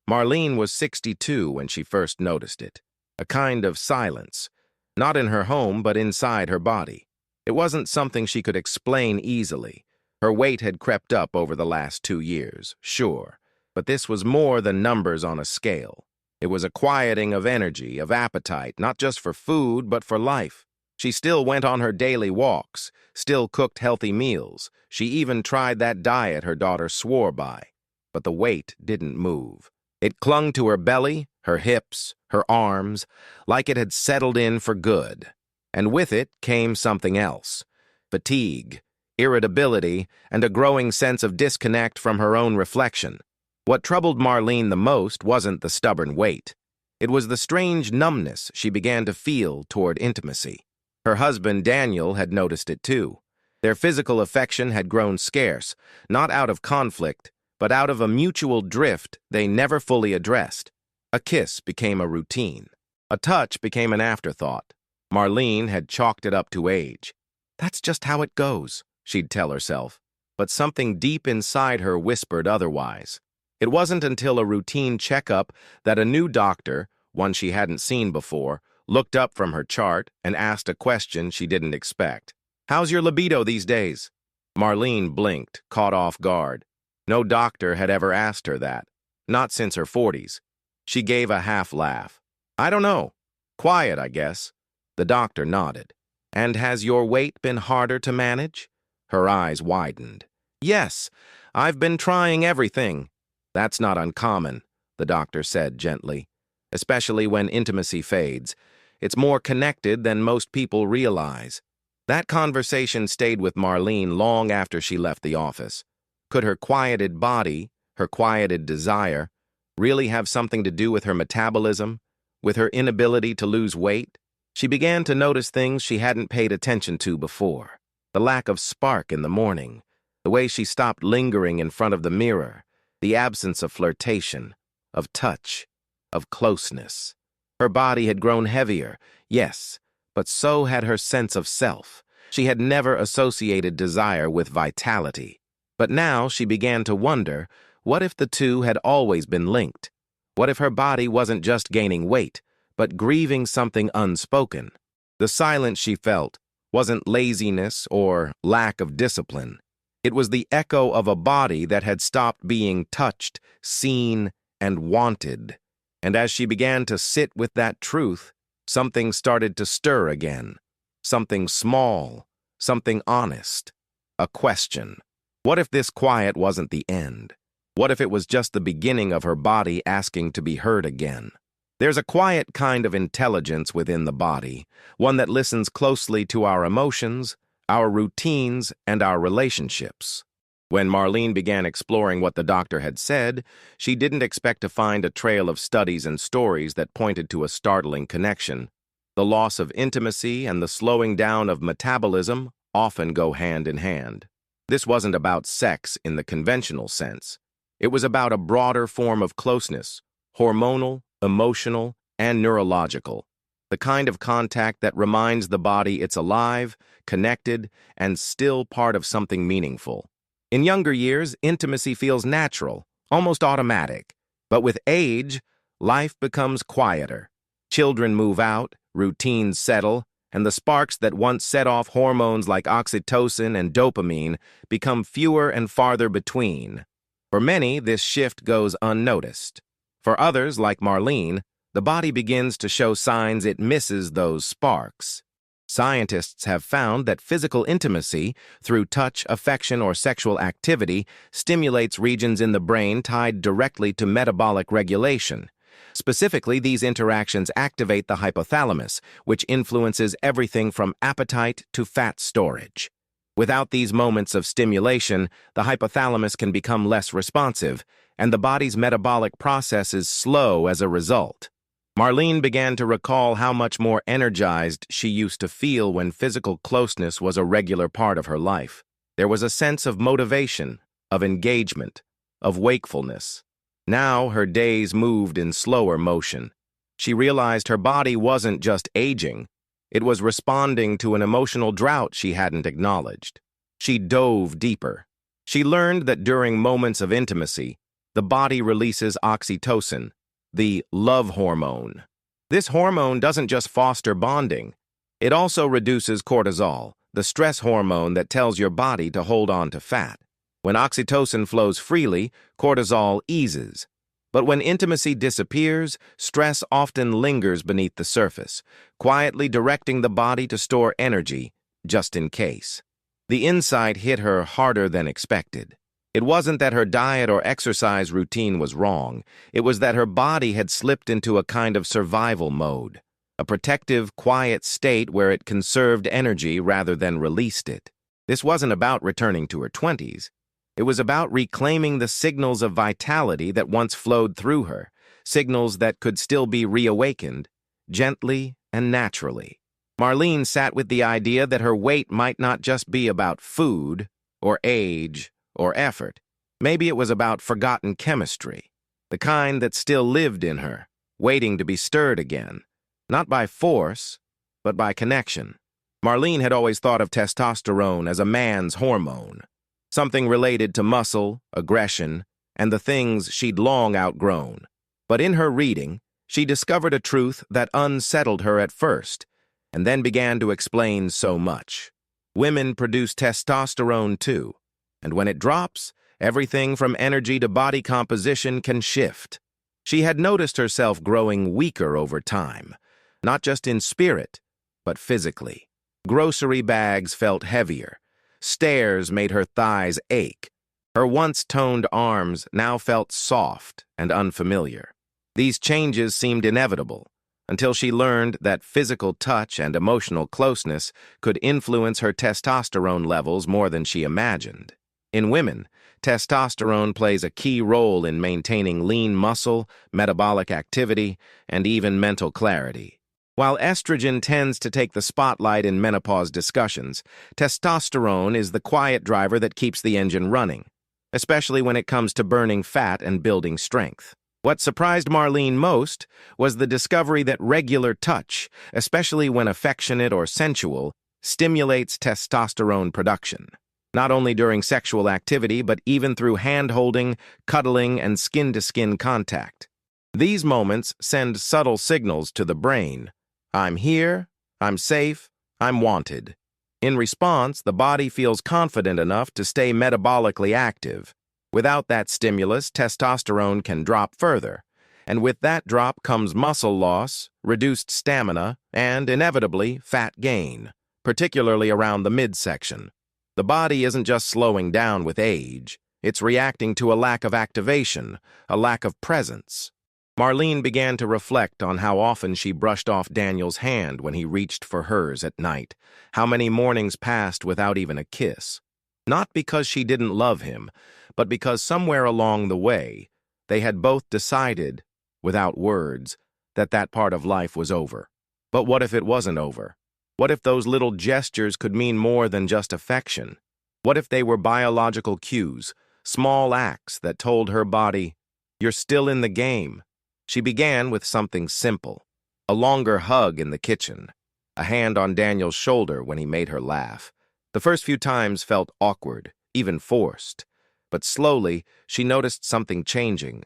Marlene was 62 when she first noticed it. A kind of silence. Not in her home, but inside her body. It wasn't something she could explain easily. Her weight had crept up over the last 2 years, sure. But this was more than numbers on a scale. It was a quieting of energy, of appetite, not just for food, but for life. She still went on her daily walks, still cooked healthy meals. She even tried that diet her daughter swore by. But the weight didn't move. It clung to her belly, her hips, her arms, like it had settled in for good. And with it came something else. Fatigue, irritability, and a growing sense of disconnect from her own reflection. What troubled Marlene the most wasn't the stubborn weight. It was the strange numbness she began to feel toward intimacy. Her husband, Daniel, had noticed it too. Their physical affection had grown scarce, not out of conflict, but out of a mutual drift they never fully addressed. A kiss became a routine. A touch became an afterthought. Marlene had chalked it up to age. That's just how it goes, she'd tell herself. But something deep inside her whispered otherwise. It wasn't until a routine checkup that a new doctor, one she hadn't seen before, looked up from her chart and asked a question she didn't expect. "How's your libido these days?" Marlene blinked, caught off guard. No doctor had ever asked her that, not since her 40s. She gave a half laugh. "I don't know. Quiet, I guess." The doctor nodded. "And has your weight been harder to manage?" Her eyes widened. "Yes, I've been trying everything." "That's not uncommon," the doctor said gently. "Especially when intimacy fades. It's more connected than most people realize." That conversation stayed with Marlene long after she left the office. Could her quieted body, her quieted desire, really have something to do with her metabolism, with her inability to lose weight? She began to notice things she hadn't paid attention to before. The lack of spark in the morning, the way she stopped lingering in front of the mirror, the absence of flirtation, of touch, of closeness. Her body had grown heavier, yes, but so had her sense of self. She had never associated desire with vitality. But now she began to wonder, what if the two had always been linked? What if her body wasn't just gaining weight, but grieving something unspoken? The silence she felt wasn't laziness or lack of discipline. It was the echo of a body that had stopped being touched, seen, and wanted. And as she began to sit with that truth, something started to stir again. Something small, something honest. A question. What if this quiet wasn't the end? What if it was just the beginning of her body asking to be heard again? There's a quiet kind of intelligence within the body, one that listens closely to our emotions, our routines, and our relationships. When Marlene began exploring what the doctor had said, she didn't expect to find a trail of studies and stories that pointed to a startling connection. The loss of intimacy and the slowing down of metabolism often go hand in hand. This wasn't about sex in the conventional sense. It was about a broader form of closeness, hormonal, emotional, and neurological. The kind of contact that reminds the body it's alive, connected, and still part of something meaningful. In younger years, intimacy feels natural, almost automatic. But with age, life becomes quieter. Children move out, routines settle, and the sparks that once set off hormones like oxytocin and dopamine become fewer and farther between. For many, this shift goes unnoticed. For others, like Marlene, the body begins to show signs it misses those sparks. Scientists have found that physical intimacy, through touch, affection, or sexual activity, stimulates regions in the brain tied directly to metabolic regulation. Specifically, these interactions activate the hypothalamus, which influences everything from appetite to fat storage. Without these moments of stimulation, the hypothalamus can become less responsive, and the body's metabolic processes slow as a result. Marlene began to recall how much more energized she used to feel when physical closeness was a regular part of her life. There was a sense of motivation, of engagement, of wakefulness. Now her days moved in slower motion. She realized her body wasn't just aging, it was responding to an emotional drought she hadn't acknowledged. She dove deeper. She learned that during moments of intimacy, the body releases oxytocin, the love hormone. This hormone doesn't just foster bonding, it also reduces cortisol, the stress hormone that tells your body to hold on to fat. When oxytocin flows freely, cortisol eases. But when intimacy disappears, stress often lingers beneath the surface, quietly directing the body to store energy, just in case. The insight hit her harder than expected. It wasn't that her diet or exercise routine was wrong, it was that her body had slipped into a kind of survival mode, a protective, quiet state where it conserved energy rather than released it. This wasn't about returning to her 20s. It was about reclaiming the signals of vitality that once flowed through her, signals that could still be reawakened, gently and naturally. Marlene sat with the idea that her weight might not just be about food, or age, or effort. Maybe it was about forgotten chemistry, the kind that still lived in her, waiting to be stirred again, not by force, but by connection. Marlene had always thought of testosterone as a man's hormone, something related to muscle, aggression, and the things she'd long outgrown. But in her reading, she discovered a truth that unsettled her at first, and then began to explain so much. Women produce testosterone too, and when it drops, everything from energy to body composition can shift. She had noticed herself growing weaker over time, not just in spirit, but physically. Grocery bags felt heavier. Stairs made her thighs ache. Her once toned arms now felt soft and unfamiliar. These changes seemed inevitable, until she learned that physical touch and emotional closeness could influence her testosterone levels more than she imagined. In women, testosterone plays a key role in maintaining lean muscle, metabolic activity, and even mental clarity. While estrogen tends to take the spotlight in menopause discussions, testosterone is the quiet driver that keeps the engine running, especially when it comes to burning fat and building strength. What surprised Marlene most was the discovery that regular touch, especially when affectionate or sensual, stimulates testosterone production. Not only during sexual activity, but even through hand-holding, cuddling, and skin-to-skin contact. These moments send subtle signals to the brain. I'm here, I'm safe, I'm wanted. In response, the body feels confident enough to stay metabolically active. Without that stimulus, testosterone can drop further, and with that drop comes muscle loss, reduced stamina, and, inevitably, fat gain, particularly around the midsection. The body isn't just slowing down with age, it's reacting to a lack of activation, a lack of presence. Marlene began to reflect on how often she brushed off Daniel's hand when he reached for hers at night, how many mornings passed without even a kiss. Not because she didn't love him, but because somewhere along the way, they had both decided, without words, that that part of life was over. But what if it wasn't over? What if those little gestures could mean more than just affection? What if they were biological cues, small acts that told her body, "You're still in the game"? She began with something simple, a longer hug in the kitchen, a hand on Daniel's shoulder when he made her laugh. The first few times felt awkward, even forced, but slowly she noticed something changing,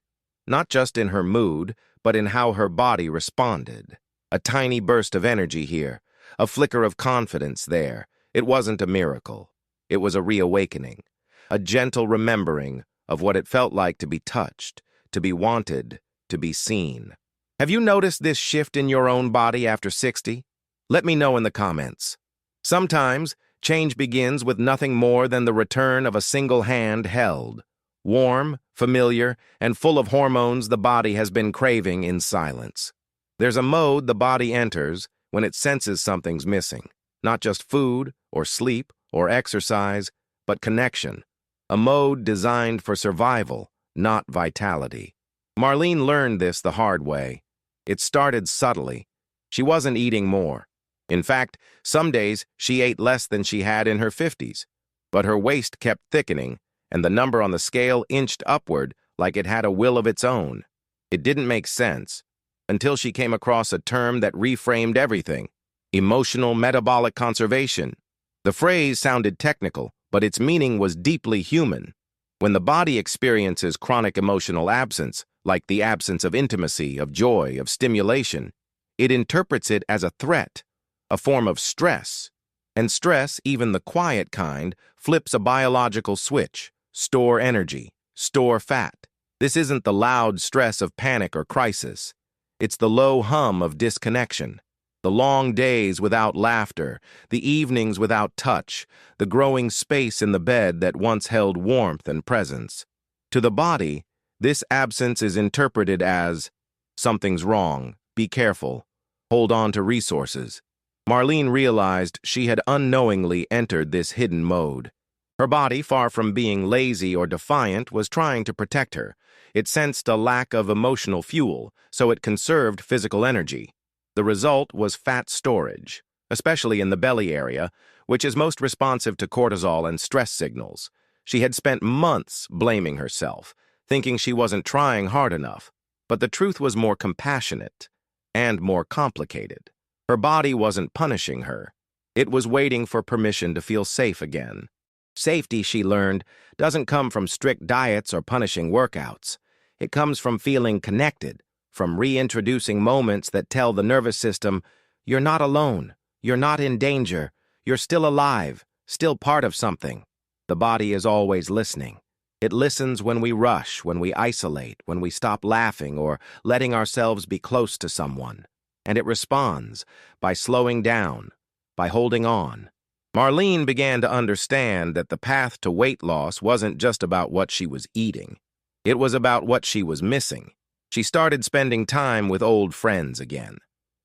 not just in her mood, but in how her body responded. A tiny burst of energy here, a flicker of confidence there. It wasn't a miracle. It was a reawakening, a gentle remembering of what it felt like to be touched, to be wanted, to be seen. Have you noticed this shift in your own body after 60? Let me know in the comments. Sometimes, change begins with nothing more than the return of a single hand held, warm, familiar, and full of hormones the body has been craving in silence. There's a mode the body enters when it senses something's missing, not just food, or sleep, or exercise, but connection. A mode designed for survival, not vitality. Marlene learned this the hard way. It started subtly. She wasn't eating more. In fact, some days she ate less than she had in her 50s. But her waist kept thickening, and the number on the scale inched upward like it had a will of its own. It didn't make sense, until she came across a term that reframed everything: emotional metabolic conservation. The phrase sounded technical, but its meaning was deeply human. When the body experiences chronic emotional absence, like the absence of intimacy, of joy, of stimulation, it interprets it as a threat, a form of stress. And stress, even the quiet kind, flips a biological switch: store energy, store fat. This isn't the loud stress of panic or crisis. It's the low hum of disconnection. The long days without laughter, the evenings without touch, the growing space in the bed that once held warmth and presence. To the body, this absence is interpreted as, something's wrong, be careful, hold on to resources. Marlene realized she had unknowingly entered this hidden mode. Her body, far from being lazy or defiant, was trying to protect her. It sensed a lack of emotional fuel, so it conserved physical energy. The result was fat storage, especially in the belly area, which is most responsive to cortisol and stress signals. She had spent months blaming herself, thinking she wasn't trying hard enough. But the truth was more compassionate and more complicated. Her body wasn't punishing her. It was waiting for permission to feel safe again. Safety, she learned, doesn't come from strict diets or punishing workouts. It comes from feeling connected, from reintroducing moments that tell the nervous system, you're not alone, you're not in danger, you're still alive, still part of something. The body is always listening. It listens when we rush, when we isolate, when we stop laughing or letting ourselves be close to someone. And it responds by slowing down, by holding on. Marlene began to understand that the path to weight loss wasn't just about what she was eating. It was about what she was missing. She started spending time with old friends again,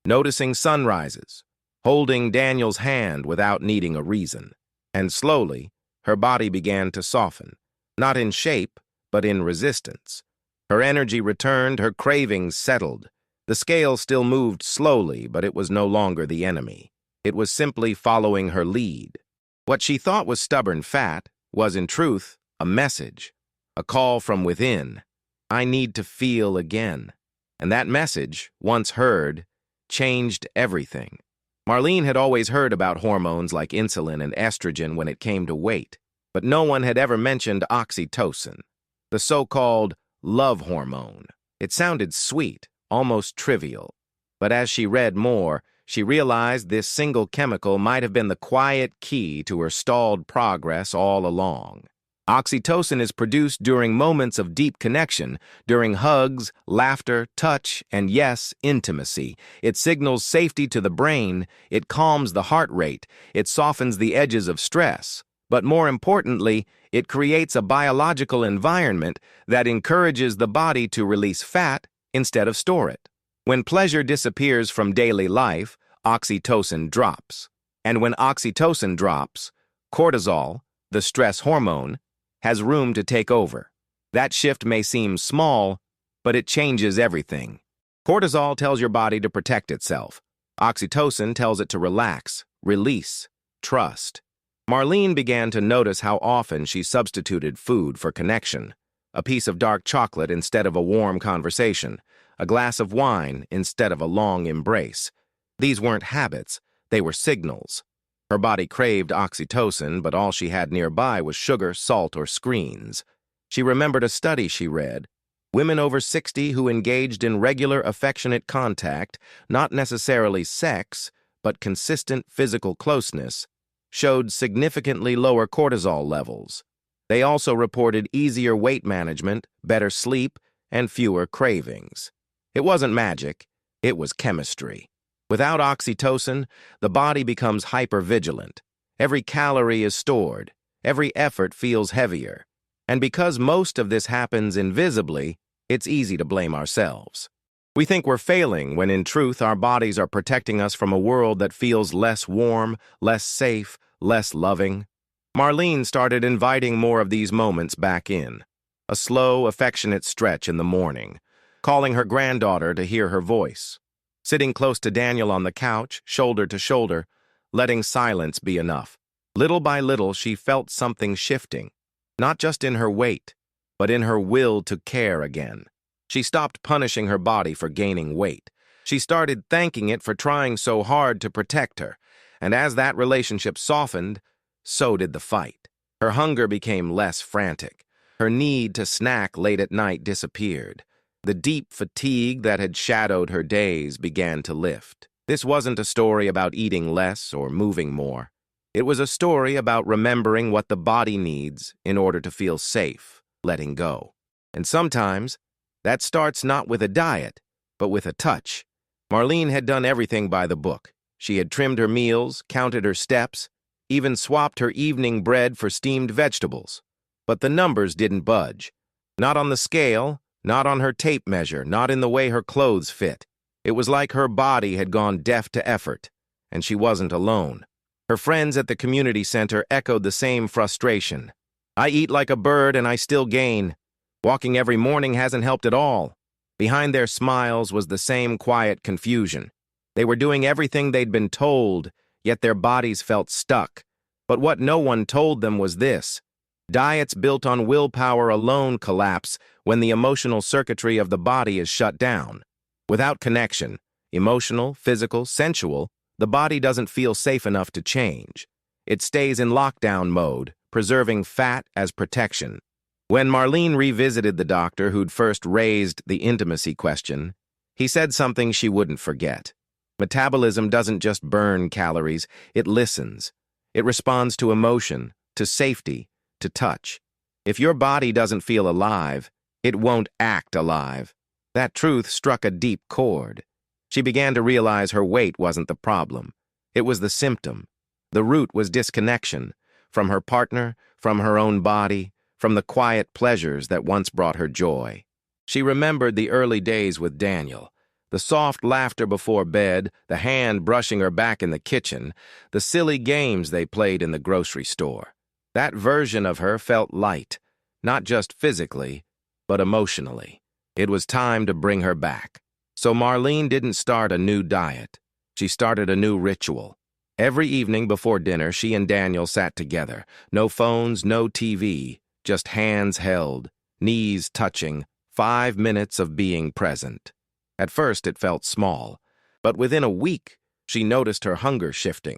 noticing sunrises, holding Daniel's hand without needing a reason. And slowly, her body began to soften, not in shape, but in resistance. Her energy returned, her cravings settled. The scale still moved slowly, but it was no longer the enemy. It was simply following her lead. What she thought was stubborn fat was, in truth, a message, a call from within. I need to feel again. And that message, once heard, changed everything. Marlene had always heard about hormones like insulin and estrogen when it came to weight, but no one had ever mentioned oxytocin, the so-called love hormone. It sounded sweet, almost trivial. But as she read more, she realized this single chemical might have been the quiet key to her stalled progress all along. Oxytocin is produced during moments of deep connection, during hugs, laughter, touch, and yes, intimacy. It signals safety to the brain, it calms the heart rate, it softens the edges of stress. But more importantly, it creates a biological environment that encourages the body to release fat instead of store it. When pleasure disappears from daily life, oxytocin drops. And when oxytocin drops, cortisol, the stress hormone, has room to take over. That shift may seem small, but it changes everything. Cortisol tells your body to protect itself. Oxytocin tells it to relax, release, trust. Marlene began to notice how often she substituted food for connection. A piece of dark chocolate instead of a warm conversation. A glass of wine instead of a long embrace. These weren't habits, they were signals. Her body craved oxytocin, but all she had nearby was sugar, salt, or screens. She remembered a study she read. Women over 60 who engaged in regular affectionate contact, not necessarily sex, but consistent physical closeness, showed significantly lower cortisol levels. They also reported easier weight management, better sleep, and fewer cravings. It wasn't magic, it was chemistry. Without oxytocin, the body becomes hypervigilant. Every calorie is stored. Every effort feels heavier. And because most of this happens invisibly, it's easy to blame ourselves. We think we're failing when in truth our bodies are protecting us from a world that feels less warm, less safe, less loving. Marlene started inviting more of these moments back in. A slow, affectionate stretch in the morning, calling her granddaughter to hear her voice. Sitting close to Daniel on the couch, shoulder to shoulder, letting silence be enough. Little by little, she felt something shifting, not just in her weight, but in her will to care again. She stopped punishing her body for gaining weight. She started thanking it for trying so hard to protect her, and as that relationship softened, so did the fight. Her hunger became less frantic. Her need to snack late at night disappeared. The deep fatigue that had shadowed her days began to lift. This wasn't a story about eating less or moving more. It was a story about remembering what the body needs in order to feel safe, letting go. And sometimes, that starts not with a diet, but with a touch. Marlene had done everything by the book. She had trimmed her meals, counted her steps, even swapped her evening bread for steamed vegetables. But the numbers didn't budge. Not on the scale, not on her tape measure, not in the way her clothes fit. It was like her body had gone deaf to effort, and she wasn't alone. Her friends at the community center echoed the same frustration. I eat like a bird and I still gain. Walking every morning hasn't helped at all. Behind their smiles was the same quiet confusion. They were doing everything they'd been told, yet their bodies felt stuck. But what no one told them was this: diets built on willpower alone collapse when the emotional circuitry of the body is shut down. Without connection, emotional, physical, sensual, the body doesn't feel safe enough to change. It stays in lockdown mode, preserving fat as protection. When Marlene revisited the doctor who'd first raised the intimacy question, he said something she wouldn't forget. Metabolism doesn't just burn calories, it listens. It responds to emotion, to safety, to touch. If your body doesn't feel alive, it won't act alive. That truth struck a deep chord. She began to realize her weight wasn't the problem. It was the symptom. The root was disconnection, from her partner, from her own body, from the quiet pleasures that once brought her joy. She remembered the early days with Daniel, the soft laughter before bed, the hand brushing her back in the kitchen, the silly games they played in the grocery store. That version of her felt light, not just physically, but emotionally. It was time to bring her back. So Marlene didn't start a new diet. She started a new ritual. Every evening before dinner, she and Daniel sat together. No phones, no TV, just hands held, knees touching, 5 minutes of being present. At first, it felt small, but within a week, she noticed her hunger shifting.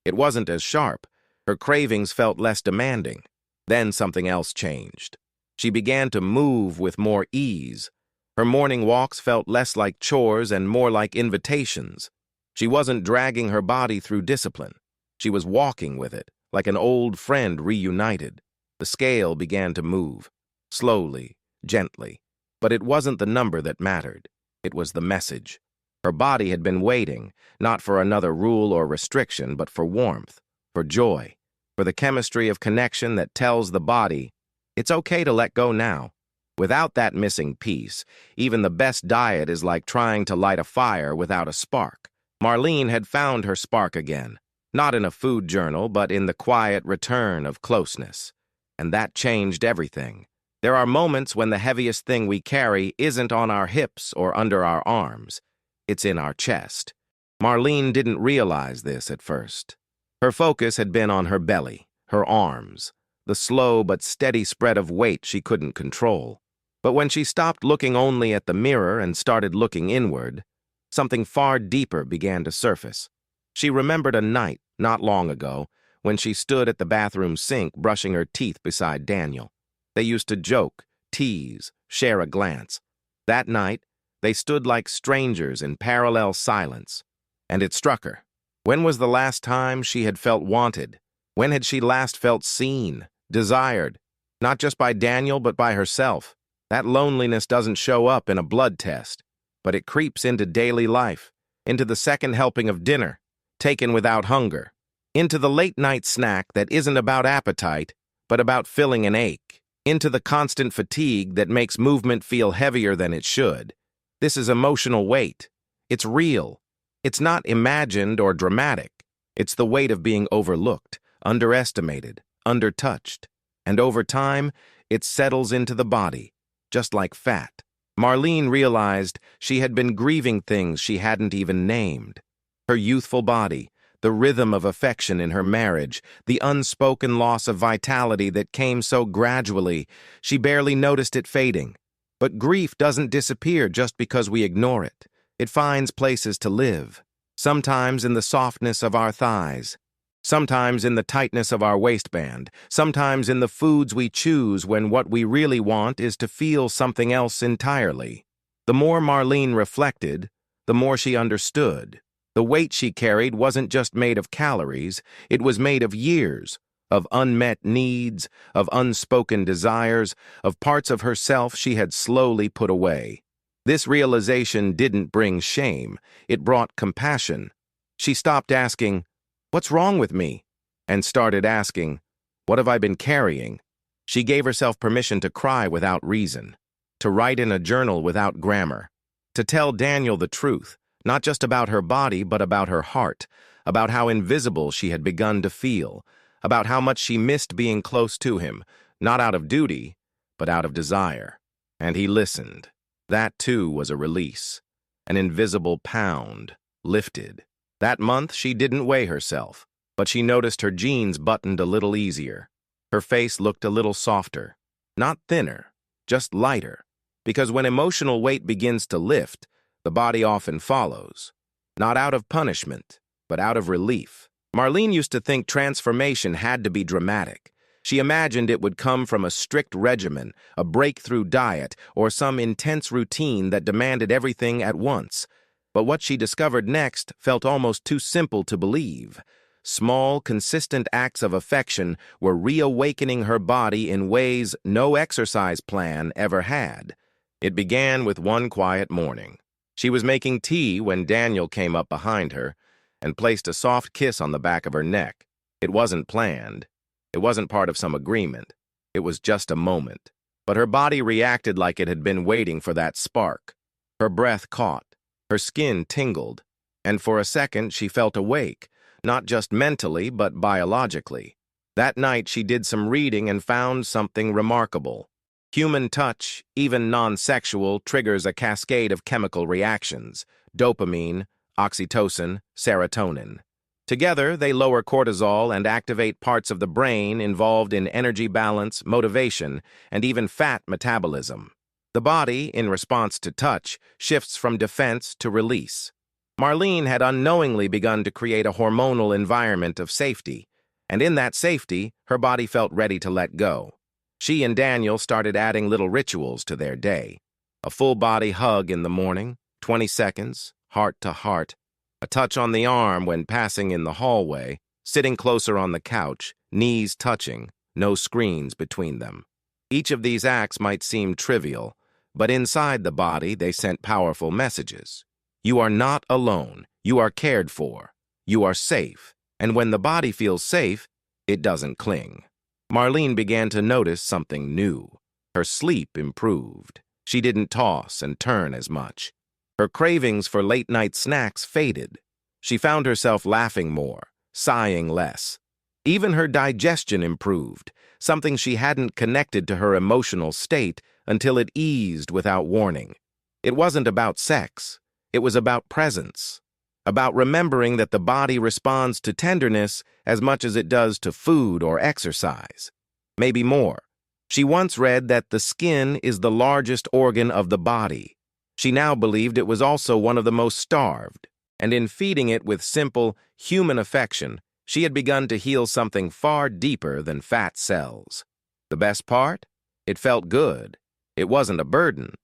It wasn't as sharp. Her cravings felt less demanding. Then something else changed. She began to move with more ease. Her morning walks felt less like chores and more like invitations. She wasn't dragging her body through discipline. She was walking with it, like an old friend reunited. The scale began to move, slowly, gently. But it wasn't the number that mattered. It was the message. Her body had been waiting, not for another rule or restriction, but for warmth, for joy, for the chemistry of connection that tells the body, it's okay to let go now. Without that missing piece, even the best diet is like trying to light a fire without a spark. Marlene had found her spark again, not in a food journal, but in the quiet return of closeness. And that changed everything. There are moments when the heaviest thing we carry isn't on our hips or under our arms. It's in our chest. Marlene didn't realize this at first. Her focus had been on her belly, her arms, the slow but steady spread of weight she couldn't control. But when she stopped looking only at the mirror and started looking inward, something far deeper began to surface. She remembered a night, not long ago, when she stood at the bathroom sink brushing her teeth beside Daniel. They used to joke, tease, share a glance. That night, they stood like strangers in parallel silence. And it struck her. When was the last time she had felt wanted? When had she last felt seen, desired? Not just by Daniel, but by herself. That loneliness doesn't show up in a blood test, but it creeps into daily life, into the second helping of dinner, taken without hunger, into the late-night snack that isn't about appetite, but about filling an ache, into the constant fatigue that makes movement feel heavier than it should. This is emotional weight. It's real. It's not imagined or dramatic. It's the weight of being overlooked, underestimated, undertouched. And over time, it settles into the body, just like fat. Marlene realized she had been grieving things she hadn't even named. Her youthful body, the rhythm of affection in her marriage, the unspoken loss of vitality that came so gradually, she barely noticed it fading. But grief doesn't disappear just because we ignore it. It finds places to live, sometimes in the softness of our thighs, Sometimes in the tightness of our waistband, sometimes in the foods we choose when what we really want is to feel something else entirely. The more Marlene reflected, the more she understood. The weight she carried wasn't just made of calories, it was made of years, of unmet needs, of unspoken desires, of parts of herself she had slowly put away. This realization didn't bring shame, it brought compassion. She stopped asking, "What's wrong with me?" and started asking, "What have I been carrying?" She gave herself permission to cry without reason, to write in a journal without grammar, to tell Daniel the truth, not just about her body but about her heart, about how invisible she had begun to feel, about how much she missed being close to him, not out of duty, but out of desire. And he listened. That, too, was a release. An invisible pound lifted. That month, she didn't weigh herself, but she noticed her jeans buttoned a little easier. Her face looked a little softer. Not thinner, just lighter. Because when emotional weight begins to lift, the body often follows. Not out of punishment, but out of relief. Marlene used to think transformation had to be dramatic. She imagined it would come from a strict regimen, a breakthrough diet, or some intense routine that demanded everything at once. But what she discovered next felt almost too simple to believe. Small, consistent acts of affection were reawakening her body in ways no exercise plan ever had. It began with one quiet morning. She was making tea when Daniel came up behind her and placed a soft kiss on the back of her neck. It wasn't planned. It wasn't part of some agreement. It was just a moment. But her body reacted like it had been waiting for that spark. Her breath caught. Her skin tingled. And for a second, she felt awake, not just mentally, but biologically. That night, she did some reading and found something remarkable. Human touch, even non-sexual, triggers a cascade of chemical reactions: dopamine, oxytocin, serotonin. Together, they lower cortisol and activate parts of the brain involved in energy balance, motivation, and even fat metabolism. The body, in response to touch, shifts from defense to release. Marlene had unknowingly begun to create a hormonal environment of safety, and in that safety, her body felt ready to let go. She and Daniel started adding little rituals to their day. A full-body hug in the morning, 20 seconds, heart to heart, a touch on the arm when passing in the hallway, sitting closer on the couch, knees touching, no screens between them. Each of these acts might seem trivial, but inside the body they sent powerful messages. You are not alone. You are cared for. You are safe. And when the body feels safe, it doesn't cling. Marlene began to notice something new. Her sleep improved. She didn't toss and turn as much. Her cravings for late-night snacks faded. She found herself laughing more, sighing less. Even her digestion improved, something she hadn't connected to her emotional state until it eased without warning. It wasn't about sex. It was about presence, about remembering that the body responds to tenderness as much as it does to food or exercise. Maybe more. She once read that the skin is the largest organ of the body. She now believed it was also one of the most starved, and in feeding it with simple, human affection, she had begun to heal something far deeper than fat cells. The best part? It felt good. It wasn't a burden.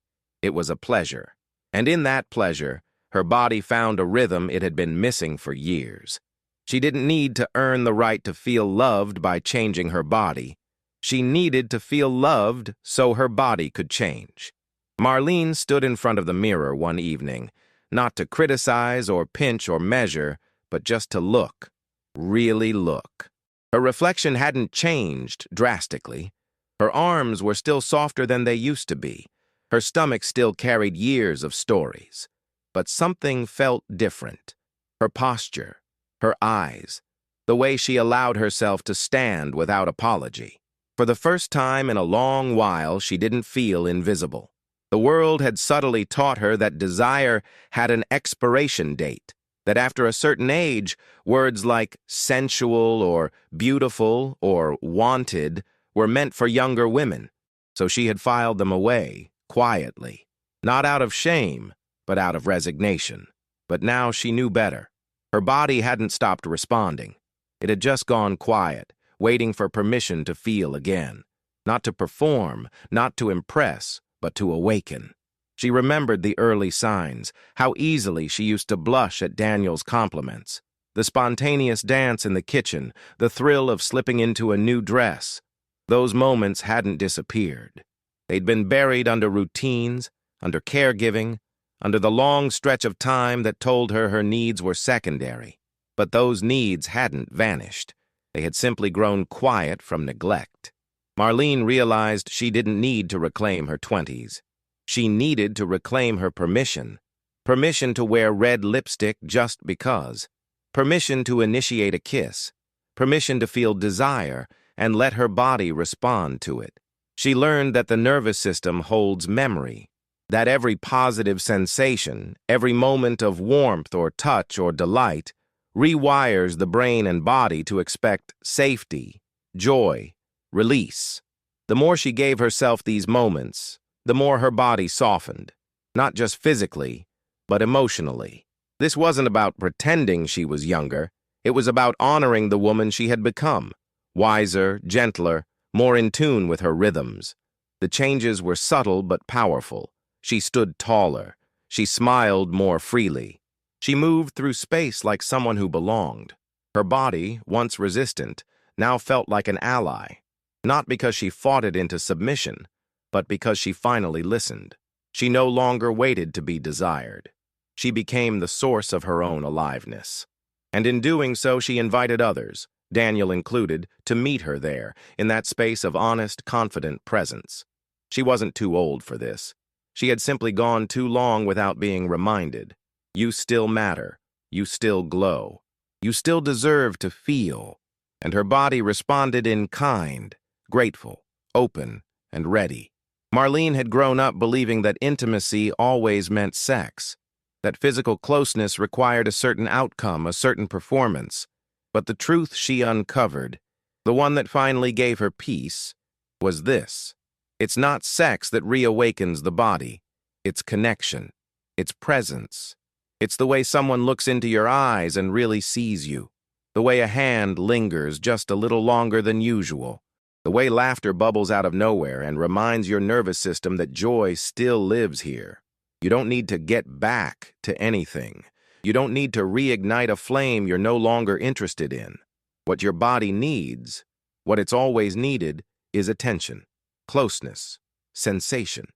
It was a pleasure. And in that pleasure, her body found a rhythm it had been missing for years. She didn't need to earn the right to feel loved by changing her body. She needed to feel loved so her body could change. Marlene stood in front of the mirror one evening, not to criticize or pinch or measure, but just to look, really look. Her reflection hadn't changed drastically. Her arms were still softer than they used to be. Her stomach still carried years of stories. But something felt different. Her posture, her eyes, the way she allowed herself to stand without apology. For the first time in a long while, she didn't feel invisible. The world had subtly taught her that desire had an expiration date, that after a certain age, words like sensual or beautiful or wanted were meant for younger women. So she had filed them away, quietly, not out of shame, but out of resignation. But now she knew better. Her body hadn't stopped responding. It had just gone quiet, waiting for permission to feel again. Not to perform, not to impress, but to awaken. She remembered the early signs, how easily she used to blush at Daniel's compliments. The spontaneous dance in the kitchen, the thrill of slipping into a new dress. Those moments hadn't disappeared. They'd been buried under routines, under caregiving, under the long stretch of time that told her needs were secondary. But those needs hadn't vanished. They had simply grown quiet from neglect. Marlene realized she didn't need to reclaim her 20s. She needed to reclaim her permission. Permission to wear red lipstick just because. Permission to initiate a kiss. Permission to feel desire and let her body respond to it. She learned that the nervous system holds memory, that every positive sensation, every moment of warmth or touch or delight, rewires the brain and body to expect safety, joy, release. The more she gave herself these moments, the more her body softened, not just physically, but emotionally. This wasn't about pretending she was younger. It was about honoring the woman she had become, wiser, gentler, more in tune with her rhythms. The changes were subtle but powerful. She stood taller. She smiled more freely. She moved through space like someone who belonged. Her body, once resistant, now felt like an ally. Not because she fought it into submission, but because she finally listened. She no longer waited to be desired. She became the source of her own aliveness. And in doing so, she invited others, Daniel included, to meet her there, in that space of honest, confident presence. She wasn't too old for this. She had simply gone too long without being reminded. You still matter. You still glow. You still deserve to feel. And her body responded in kind, grateful, open, and ready. Marlene had grown up believing that intimacy always meant sex, that physical closeness required a certain outcome, a certain performance. But the truth she uncovered, the one that finally gave her peace, was this. It's not sex that reawakens the body. It's connection. It's presence. It's the way someone looks into your eyes and really sees you. The way a hand lingers just a little longer than usual. The way laughter bubbles out of nowhere and reminds your nervous system that joy still lives here. You don't need to get back to anything. You don't need to reignite a flame you're no longer interested in. What your body needs, what it's always needed, is attention, closeness, sensation.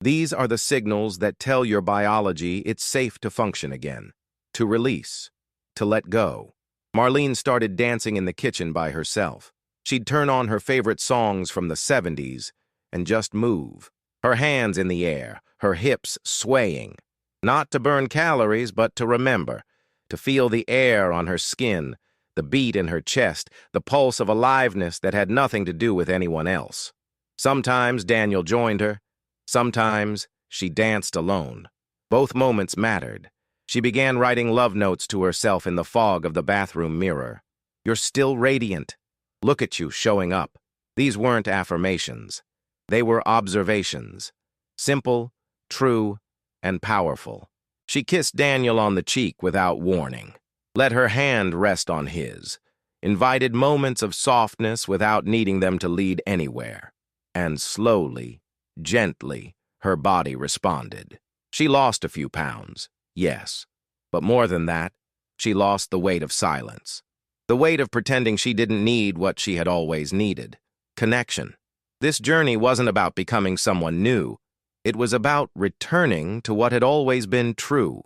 These are the signals that tell your biology it's safe to function again, to release, to let go. Marlene started dancing in the kitchen by herself. She'd turn on her favorite songs from the 70s and just move, her hands in the air, her hips swaying. Not to burn calories, but to remember, to feel the air on her skin, the beat in her chest, the pulse of aliveness that had nothing to do with anyone else. Sometimes Daniel joined her. Sometimes she danced alone. Both moments mattered. She began writing love notes to herself in the fog of the bathroom mirror. You're still radiant. Look at you showing up. These weren't affirmations. They were observations. Simple, true, and powerful. She kissed Daniel on the cheek without warning. Let her hand rest on his. Invited moments of softness without needing them to lead anywhere. And slowly, gently, her body responded. She lost a few pounds, yes. But more than that, she lost the weight of silence. The weight of pretending she didn't need what she had always needed. Connection. This journey wasn't about becoming someone new. It was about returning to what had always been true.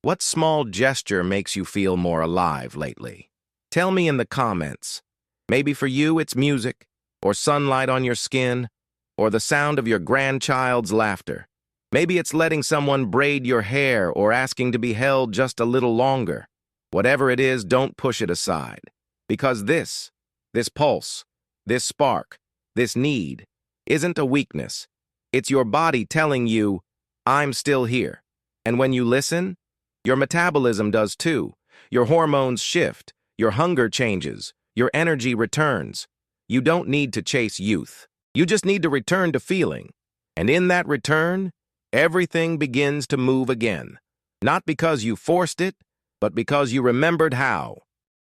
What small gesture makes you feel more alive lately? Tell me in the comments. Maybe for you it's music, or sunlight on your skin, or the sound of your grandchild's laughter. Maybe it's letting someone braid your hair or asking to be held just a little longer. Whatever it is, don't push it aside. Because this pulse, this spark, this need, isn't a weakness. It's your body telling you, I'm still here. And when you listen, your metabolism does too. Your hormones shift, your hunger changes, your energy returns. You don't need to chase youth. You just need to return to feeling. And in that return, everything begins to move again. Not because you forced it, but because you remembered how.